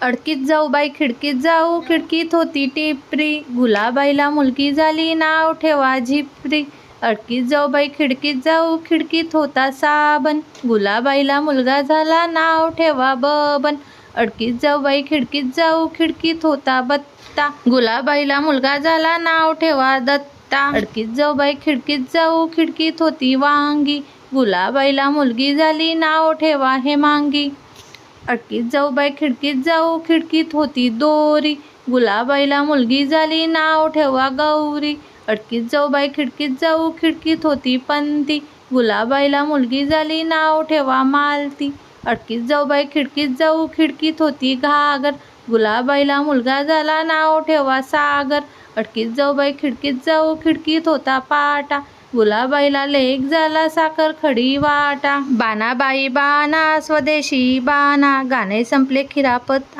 अडकीत जाऊ बाई खिडकीत जाऊ, खिडकीत होती टिपरी, गुलाबाईला मुलगी झाली नाव ठेवा झिपरी. अडकीत जाऊ बाई खिडकीत जाऊ, खिडकीत होता साबण, गुलाबाईला मुलगा झाला नाव ठेवा बबन. अडकीत जाऊ बाई खिडकीत जाऊ, खिडकीत होता बत्ता, गुलाबाईला मुलगा झाला नाव ठेवा दत्ता. अडकीत जाऊ बाई खिडकीत जाऊ, खिडकीत होती वांगी, गुलाबाईला मुलगी झाली नाव ठेवा हेमांगी. अडकीत जाऊ बाई खिडकीत जाऊ, खिडकीत होती दोरी, गुलाबाईला मुलगी झाली नाव ठेवा गौरी. अडकीत जाऊ बाई खिडकीत जाऊ, खिडकीत होती पंती, गुलाबाईला मुलगी झाली नाव ठेवा मालती. अडकीत जाऊ बाई खिडकीत जाऊ, खिडकीत होती घागर, गुलाबाईला मुलगा झाला नाव ठेवा सागर. अडकीत जाऊ बाई खिडकीत जाऊ, खिडकीत होता पाटा, गुलाबाईला लेक झाला साखर खडी वाटा. बाना बाई बाना स्वदेशी बाना, गाणे संपले खिरापत